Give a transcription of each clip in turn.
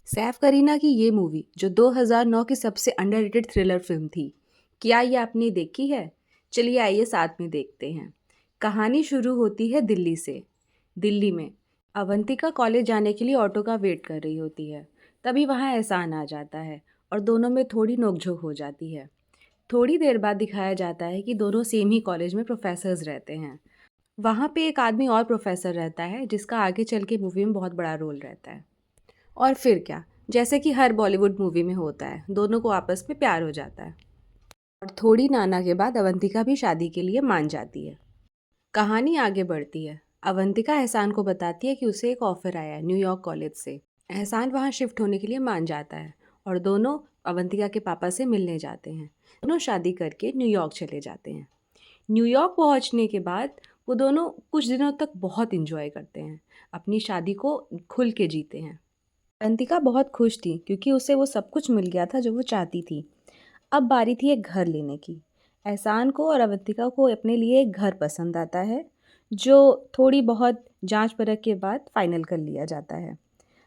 सैफ करीना की ये मूवी जो 2009 की सबसे अंडररेटेड थ्रिलर फिल्म थी, क्या ये आपने देखी है? चलिए आइए साथ में देखते हैं। कहानी शुरू होती है दिल्ली से। दिल्ली में अवंतिका कॉलेज जाने के लिए ऑटो का वेट कर रही होती है। तभी वहाँ एहसान आ जाता है और दोनों में थोड़ी नोकझोंक हो जाती है। थोड़ी देर बाद दिखाया जाता है कि दोनों सेम ही कॉलेज में प्रोफेसर्स रहते हैं। वहाँ पे एक आदमी और प्रोफेसर रहता है जिसका आगे चल के मूवी में बहुत बड़ा रोल रहता है। और फिर क्या, जैसे कि हर बॉलीवुड मूवी में होता है, दोनों को आपस में प्यार हो जाता है और थोड़ी नाना के बाद अवंतिका भी शादी के लिए मान जाती है। कहानी आगे बढ़ती है। अवंतिका एहसान को बताती है कि उसे एक ऑफर आया है न्यूयॉर्क कॉलेज से। एहसान वहाँ शिफ्ट होने के लिए मान जाता है और दोनों अवंतिका के पापा से मिलने जाते हैं। दोनों शादी करके न्यूयॉर्क चले जाते हैं। न्यूयॉर्क पहुँचने के बाद वो दोनों कुछ दिनों तक बहुत इंजॉय करते हैं, अपनी शादी को खुल के जीते हैं। अवंतिका बहुत खुश थी क्योंकि उसे वो सब कुछ मिल गया था जो वो चाहती थी। अब बारी थी एक घर लेने की। एहसान को और अवंतिका को अपने लिए एक घर पसंद आता है, जो थोड़ी बहुत जांच परख के बाद फाइनल कर लिया जाता है।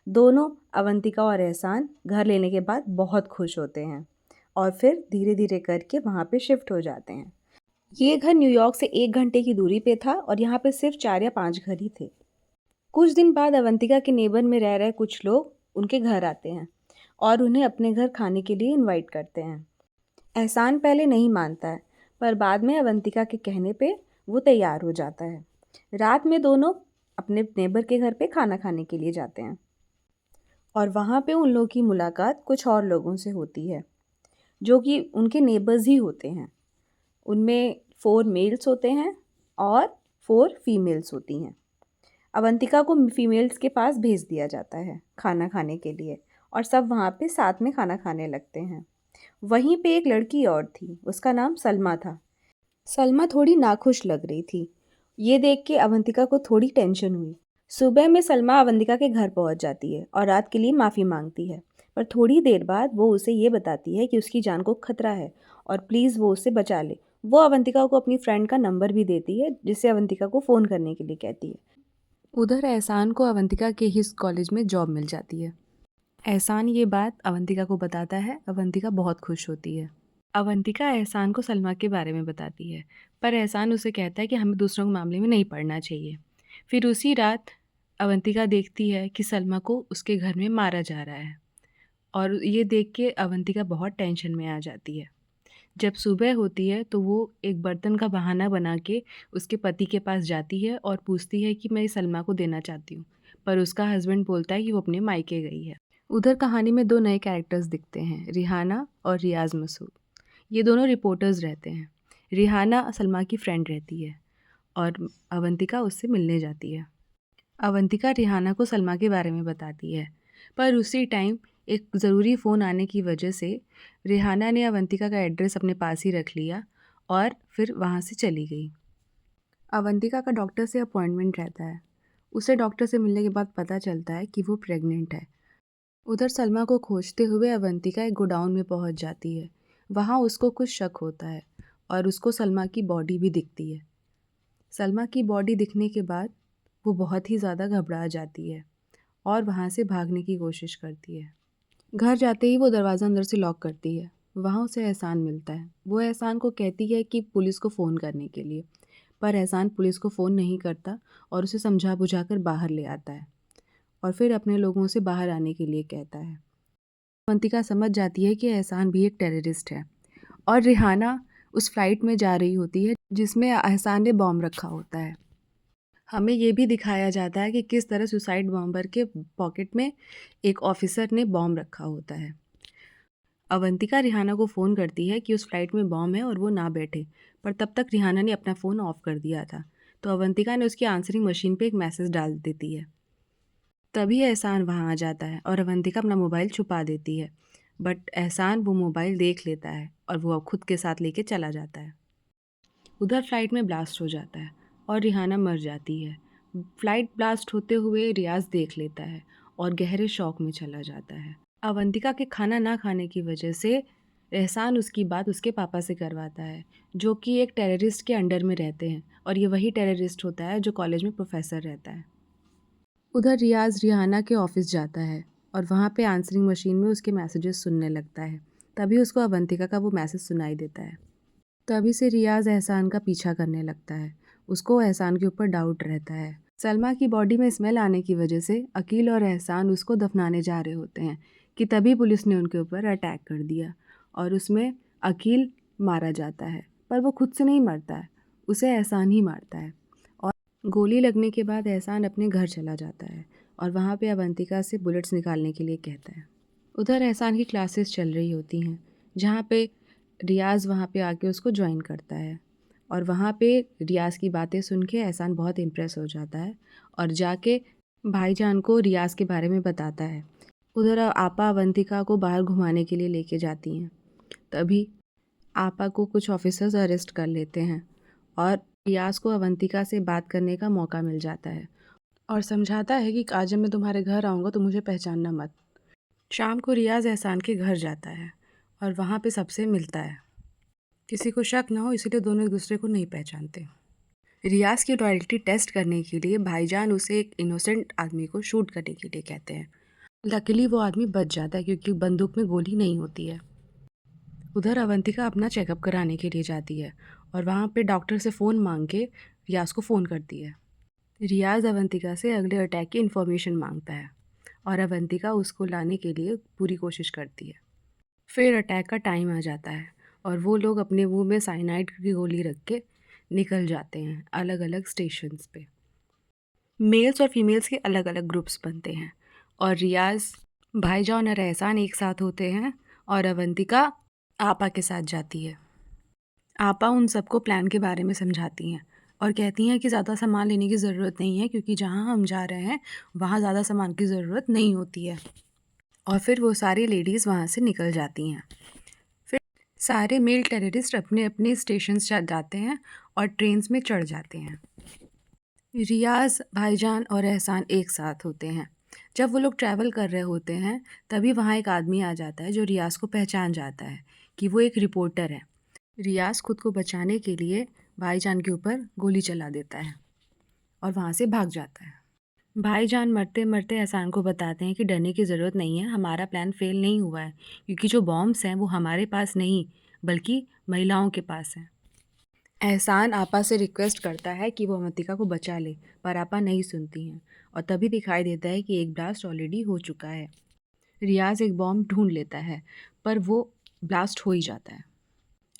दोनों, अवंतिका और एहसान, घर लेने के बाद बहुत खुश होते हैं और फिर धीरे धीरे करके वहाँ पे शिफ्ट हो जाते हैं। ये घर न्यूयॉर्क से 1 घंटे की दूरी पे था और यहाँ पे सिर्फ 4 या 5 घर ही थे। कुछ दिन बाद अवंतिका के नेबर में रह रहे कुछ लोग उनके घर आते हैं और उन्हें अपने घर खाने के लिए इनवाइट करते हैं। एहसान पहले नहीं मानता है, पर बाद में अवंतिका के कहने पे वो तैयार हो जाता है। रात में दोनों अपने नेबर के घर पे खाना खाने के लिए जाते हैं और वहाँ पे उन लोगों की मुलाकात कुछ और लोगों से होती है जो कि उनके नेबर्स ही होते हैं। उनमें 4 मेल्स होते हैं और 4 फीमेल्स होती हैं। अवंतिका को फीमेल्स के पास भेज दिया जाता है खाना खाने के लिए और सब वहाँ पे साथ में खाना खाने लगते हैं। वहीं पे एक लड़की और थी, उसका नाम सलमा था। सलमा थोड़ी नाखुश लग रही थी। ये देख के अवंतिका को थोड़ी टेंशन हुई। सुबह में सलमा अवंतिका के घर पहुंच जाती है और रात के लिए माफ़ी मांगती है, पर थोड़ी देर बाद वो उसे ये बताती है कि उसकी जान को खतरा है और प्लीज़ वो उसे बचा ले। वो अवंतिका को अपनी फ्रेंड का नंबर भी देती है जिससे अवंतिका को फ़ोन करने के लिए कहती है। उधर एहसान को अवंतिका के ही कॉलेज में जॉब मिल जाती है। एहसान ये बात अवंतिका को बताता है। अवंतिका बहुत खुश होती है। अवंतिका एहसान को सलमा के बारे में बताती है, पर एहसान उसे कहता है कि हमें दूसरों के मामले में नहीं पड़ना चाहिए। फिर उसी रात अवंतिका देखती है कि सलमा को उसके घर में मारा जा रहा है और ये देख के अवंतिका बहुत टेंशन में आ जाती है। जब सुबह होती है तो वो एक बर्तन का बहाना बना के उसके पति के पास जाती है और पूछती है कि मैं इस सलमा को देना चाहती हूँ, पर उसका हस्बैंड बोलता है कि वो अपने मायके गई है। उधर कहानी में 2 नए कैरेक्टर्स दिखते हैं, रिहाना और रियाज मसूद। ये दोनों रिपोर्टर्स रहते हैं। रिहाना सलमा की फ्रेंड रहती है और अवंतिका उससे मिलने जाती है। अवंतिका रिहाना को सलमा के बारे में बताती है, पर उसी टाइम एक ज़रूरी फ़ोन आने की वजह से रिहाना ने अवंतिका का एड्रेस अपने पास ही रख लिया और फिर वहाँ से चली गई। अवंतिका का डॉक्टर से अपॉइंटमेंट रहता है। उसे डॉक्टर से मिलने के बाद पता चलता है कि वो प्रेग्नेंट है। उधर सलमा को खोजते हुए अवंतिका एक गोडाउन में पहुंच जाती है। वहां उसको कुछ शक होता है और उसको सलमा की बॉडी भी दिखती है। सलमा की बॉडी दिखने के बाद वो बहुत ही ज़्यादा घबरा जाती है और वहाँ से भागने की कोशिश करती है। घर जाते ही वो दरवाज़ा अंदर से लॉक करती है। वहाँ उसे एहसान मिलता है। वो एहसान को कहती है कि पुलिस को फ़ोन करने के लिए, पर एहसान पुलिस को फ़ोन नहीं करता और उसे समझा बुझा कर बाहर ले आता है और फिर अपने लोगों से बाहर आने के लिए कहता है। अवंतिका समझ जाती है कि एहसान भी एक टेररिस्ट है और रिहाना उस फ्लाइट में जा रही होती है जिसमें एहसान ने बॉम्ब रखा होता है। हमें ये भी दिखाया जाता है कि किस तरह सुसाइड बॉम्बर के पॉकेट में एक ऑफिसर ने बॉम्ब रखा होता है। अवंतिका रिहाना को फ़ोन करती है कि उस फ्लाइट में बॉम्ब है और वो ना बैठे, पर तब तक रिहाना ने अपना फ़ोन ऑफ कर दिया था। तो अवंतिका ने उसकी आंसरिंग मशीन पे एक मैसेज डाल देती है। तभी एहसान वहाँ आ जाता है और अवंतिका अपना मोबाइल छुपा देती है, बट एहसान वो मोबाइल देख लेता है और वो अब खुद के साथ लेके चला जाता है। उधर फ्लाइट में ब्लास्ट हो जाता है और रिहाना मर जाती है। फ्लाइट ब्लास्ट होते हुए रियाज देख लेता है और गहरे शौक में चला जाता है। अवंतिका के खाना ना खाने की वजह से एहसान उसकी बात उसके पापा से करवाता है, जो कि एक टेररिस्ट के अंडर में रहते हैं और ये वही टेररिस्ट होता है जो कॉलेज में प्रोफेसर रहता है। उधर रियाज रिहाना के ऑफिस जाता है और वहाँ पे आंसरिंग मशीन में उसके मैसेजेस सुनने लगता है। तभी उसको अवंतिका का वो मैसेज सुनाई देता है। तभी से रियाज़ एहसान का पीछा करने लगता है। उसको एहसान के ऊपर डाउट रहता है। सलमा की बॉडी में स्मेल आने की वजह से अकील और एहसान उसको दफनाने जा रहे होते हैं कि तभी पुलिस ने उनके ऊपर अटैक कर दिया और उसमें अकील मारा जाता है। पर वो खुद से नहीं मरता है, उसे एहसान ही मारता है। और गोली लगने के बाद एहसान अपने घर चला जाता है और वहाँ पे अवंतिका से बुलेट्स निकालने के लिए कहता है। उधर एहसान की क्लासेस चल रही होती हैं, जहाँ पे रियाज़ वहाँ पे आके उसको ज्वाइन करता है और वहाँ पे रियाज़ की बातें सुन के एहसान बहुत इम्प्रेस हो जाता है और जाके भाईजान को रियाज़ के बारे में बताता है। उधर आपा अवंतिका को बाहर घुमाने के लिए लेके जाती हैं। तभी आपा को कुछ ऑफिसर्स अरेस्ट कर लेते हैं और रियाज़ को अवंतिका से बात करने का मौका मिल जाता है और समझाता है कि आज जब मैं तुम्हारे घर आऊँगा तो मुझे पहचानना मत। शाम को रियाज़ एहसान के घर जाता है और वहाँ पे सबसे मिलता है। किसी को शक ना हो इसलिए दोनों एक दूसरे को नहीं पहचानते। रियाज़ की लॉयल्टी टेस्ट करने के लिए भाईजान उसे एक इनोसेंट आदमी को शूट करने के लिए कहते हैं। लकीली वो आदमी बच जाता है क्योंकि बंदूक में गोली नहीं होती है। उधर अवंतिका अपना चेकअप कराने के लिए जाती है और वहाँ पे डॉक्टर से फ़ोन मांग के रियाज़ को फ़ोन करती है। रियाज़ अवंतिका से अगले अटैक की इन्फॉर्मेशन मांगता है और अवंतिका उसको लाने के लिए पूरी कोशिश करती है। फिर अटैक का टाइम आ जाता है और वो लोग अपने मुंह में साइनाइड की गोली रख के निकल जाते हैं अलग अलग स्टेशंस पे। मेल्स और फीमेल्स के अलग अलग ग्रुप्स बनते हैं और रियाज़, भाईजान और एहसान एक साथ होते हैं और अवंतिका आपा के साथ जाती है। आपा उन सबको प्लान के बारे में समझाती हैं और कहती हैं कि ज़्यादा सामान लेने की ज़रूरत नहीं है क्योंकि जहाँ हम जा रहे हैं वहाँ ज़्यादा सामान की ज़रूरत नहीं होती है। और फिर वो सारी लेडीज़ वहाँ से निकल जाती हैं। फिर सारे मेल टेररिस्ट अपने अपने स्टेशंस जाते हैं और ट्रेन्स में चढ़ जाते हैं। रियाज़, भाईजान और एहसान एक साथ होते हैं। जब वो लोग ट्रैवल कर रहे होते हैं तभी वहाँ एक आदमी आ जाता है जो रियाज़ को पहचान जाता है कि वो एक रिपोर्टर है। रियाज़ खुद को बचाने के लिए भाईजान के ऊपर गोली चला देता है और वहाँ से भाग जाता है। भाईजान मरते मरते एहसान को बताते हैं कि डरने की ज़रूरत नहीं है, हमारा प्लान फेल नहीं हुआ है क्योंकि जो बॉम्ब्स हैं वो हमारे पास नहीं बल्कि महिलाओं के पास हैं। एहसान आपा से रिक्वेस्ट करता है कि वो अवंतिका को बचा ले पर आपा नहीं सुनती हैं और तभी दिखाई देता है कि एक ब्लास्ट ऑलरेडी हो चुका है। रियाज़ एक बॉम्ब ढूंढ लेता है पर वो ब्लास्ट हो ही जाता है।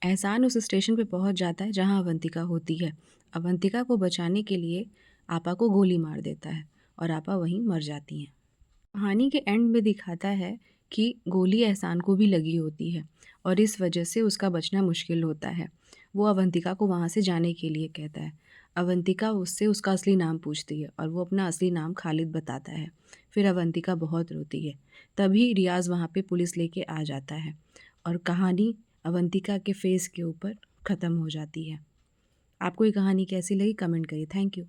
एहसान उस स्टेशन पे पहुंच जाता है जहां अवंतिका होती है। अवंतिका को बचाने के लिए आपा को गोली मार देता है और आपा वहीं मर जाती हैं। कहानी के एंड में दिखाता है कि गोली एहसान को भी लगी होती है और इस वजह से उसका बचना मुश्किल होता है। वो अवंतिका को वहाँ से जाने के लिए कहता है। अवंतिका उससे उसका असली नाम पूछती है और वो अपना असली नाम खालिद बताता है। फिर अवंतिका बहुत रोती है। तभी रियाज़ वहाँ पे पुलिस लेके आ जाता है और कहानी अवंतिका के फेस के ऊपर ख़त्म हो जाती है। आपको ये कहानी कैसी लगी कमेंट करिए। Thank you.